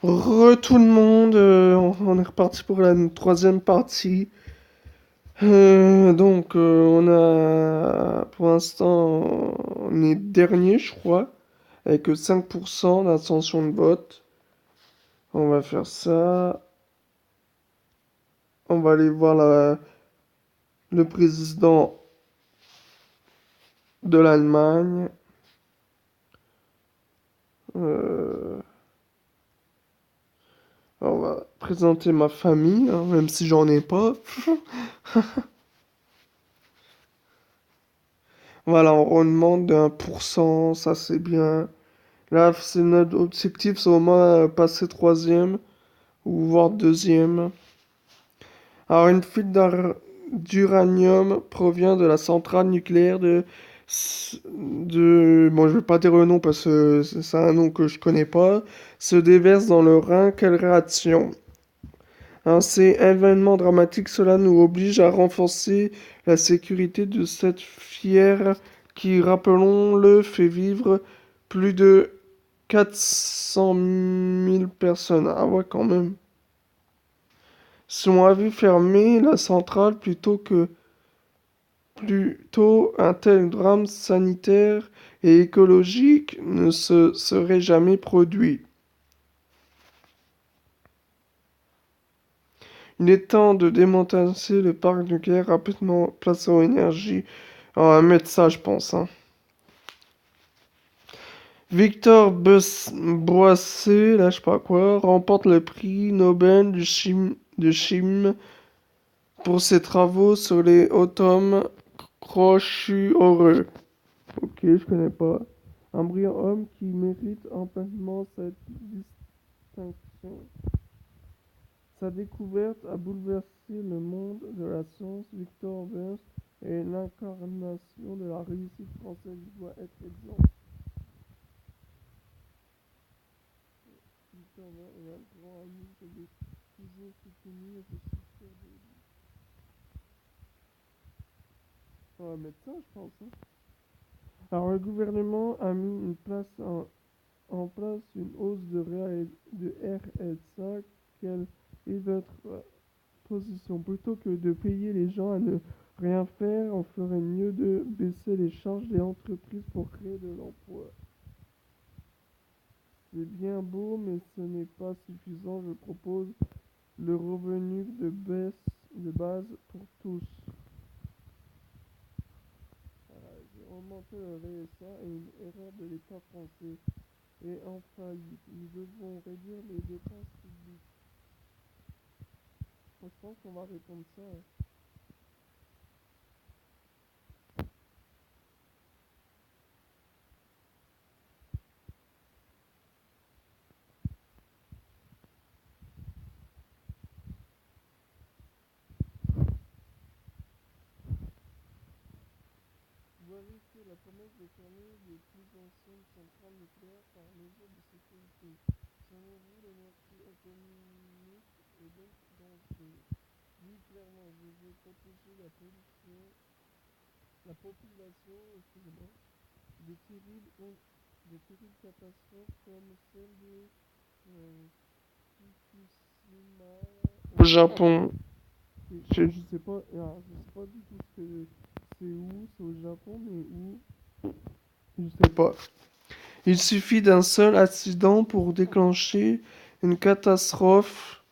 Tout le monde, on est reparti pour la troisième partie. On a, pour l'instant, on est dernier, je crois, avec 5% d'ascension de vote. On va faire ça. On va aller voir le président de l'Allemagne. Euh, on va présenter ma famille, hein, même si j'en ai pas. Voilà, on demande d'1%, ça c'est bien. Là, c'est notre objectif, c'est au moins passer troisième ou voire deuxième. Alors, une fuite d'uranium provient de la centrale nucléaire bon, je vais pas dire le nom parce que c'est un nom que je connais pas, se déverse dans le Rhin. Quelle réaction? Un ces événement dramatique, cela nous oblige à renforcer la sécurité de cette fière qui, rappelons-le, fait vivre plus de 400 000 personnes. Ah ouais, quand même. Si on avait fermé la centrale plutôt un tel drame sanitaire et écologique ne se serait jamais produit. Il est temps de démanteler le parc nucléaire rapidement, place aux énergies. On va mettre ça, je pense, hein. Victor Boissé, là je sais pas quoi, remporte le prix Nobel de chimie pour ses travaux sur les atomes crochus heureux. Ok, je connais pas. Un brillant homme qui mérite amplement cette distinction. Sa découverte a bouleversé le monde de la science. Victor Benz est l'incarnation de la réussite française. Il doit être exemple. Victor Benz est un grand ami que j'ai toujours soutenu et je suis fier de lui. On va mettre ça, je pense, hein. Alors, le gouvernement a mis en place une hausse de RSA. Quelle est votre position? Plutôt que de payer les gens à ne rien faire, on ferait mieux de baisser les charges des entreprises pour créer de l'emploi. C'est bien beau, mais ce n'est pas suffisant. Je propose le revenu de base pour tous. J'ai augmenté le RSA et une erreur de l'État français est en faillite. Nous devons réduire les dépenses publiques. Moi, je pense qu'on va répondre ça, hein. Vérifier la promesse de fermer les plus anciennes centrales nucléaires par mesure de sécurité. Selon vous, l'énergie atomique est donc dangereuse. Oui, clairement, je veux protéger la population, excusez-moi, de terribles catastrophes comme celle de Fukushima au Japon. Je sais pas, alors, je sais pas du tout ce que c'est où, c'est au Japon, mais où, je sais pas. Il suffit d'un seul accident pour déclencher une catastrophe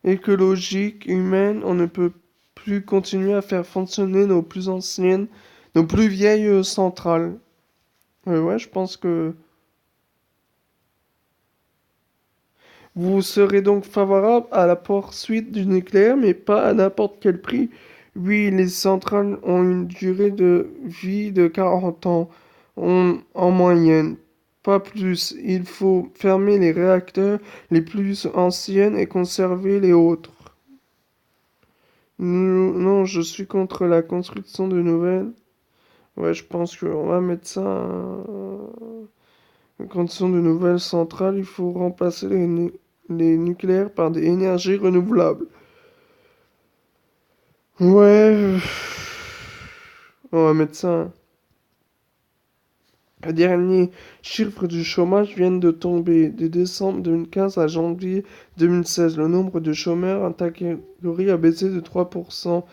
écologique, humaine. On ne peut plus continuer à faire fonctionner nos plus vieilles centrales. Ouais, je pense que vous serez donc favorable à la poursuite du nucléaire, mais pas à n'importe quel prix. Oui, les centrales ont une durée de vie de 40 ans en moyenne, pas plus. Il faut fermer les réacteurs les plus anciens et conserver les autres. Non, je suis contre la construction de nouvelles. Ouais, je pense qu'on va mettre ça, hein. La construction de nouvelles centrales, il faut remplacer les nucléaires par des énergies renouvelables. Ouais, on va mettre ça, hein. Les derniers chiffres du chômage viennent de tomber. De décembre 2015 à janvier 2016, le nombre de chômeurs en catégorie a baissé de 3%.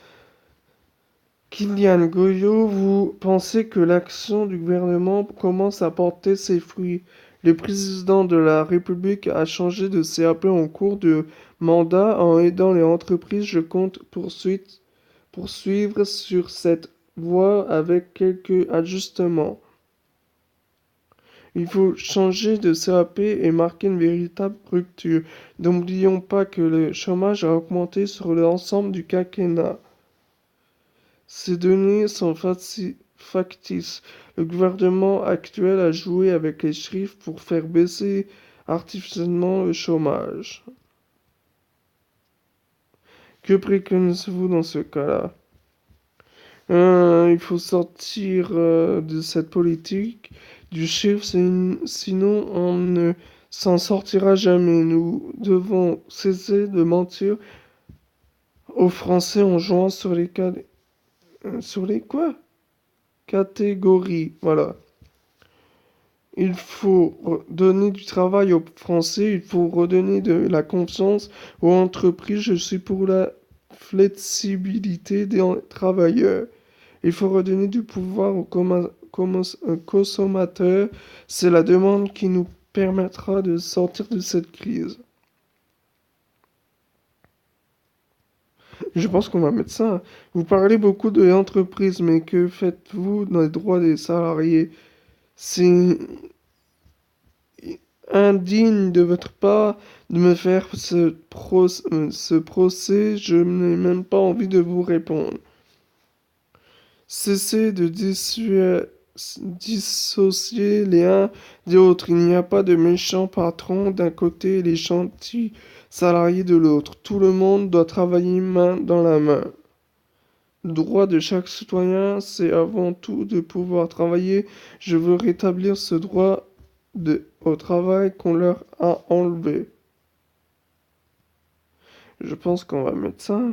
Kylian Goyo, vous pensez que l'action du gouvernement commence à porter ses fruits? Le président de la République a changé de CAP en cours de mandat en aidant les entreprises. Je compte poursuivre sur cette voie avec quelques ajustements. Il faut changer de CAP et marquer une véritable rupture. N'oublions pas que le chômage a augmenté sur l'ensemble du quinquennat. Ces données sont factices. Le gouvernement actuel a joué avec les chiffres pour faire baisser artificiellement le chômage. Que préconisez-vous dans ce cas-là? Il faut sortir de cette politique du chiffre, sinon on ne s'en sortira jamais. Nous devons cesser de mentir aux Français en jouant sur les quoi? Catégories. Voilà. Il faut donner du travail aux Français, il faut redonner de la confiance aux entreprises. Je suis pour la flexibilité des travailleurs. Il faut redonner du pouvoir aux consommateurs. C'est la demande qui nous permettra de sortir de cette crise. Je pense qu'on va mettre ça. Vous parlez beaucoup de l'entreprise, mais que faites-vous dans les droits des salariés? C'est indigne de votre part de me faire ce procès. Je n'ai même pas envie de vous répondre. Cessez de dissocier les uns des autres. Il n'y a pas de méchants patrons d'un côté et les gentils salariés de l'autre. Tout le monde doit travailler main dans la main. Le droit de chaque citoyen, c'est avant tout de pouvoir travailler. Je veux rétablir ce droit au travail qu'on leur a enlevé. Je pense qu'on va mettre ça.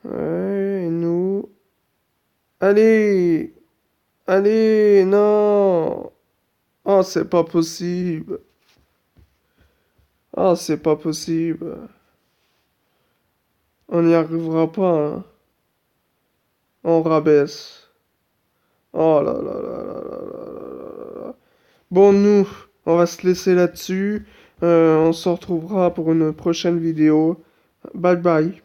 Ouais, et nous. Allez! Allez, non! Ah, c'est pas possible. Ah, c'est pas possible. On n'y arrivera pas, hein. On rabaisse. Oh là là là là là là là là. Bon, nous, on va se laisser là-dessus. On se retrouvera pour une prochaine vidéo. Bye bye.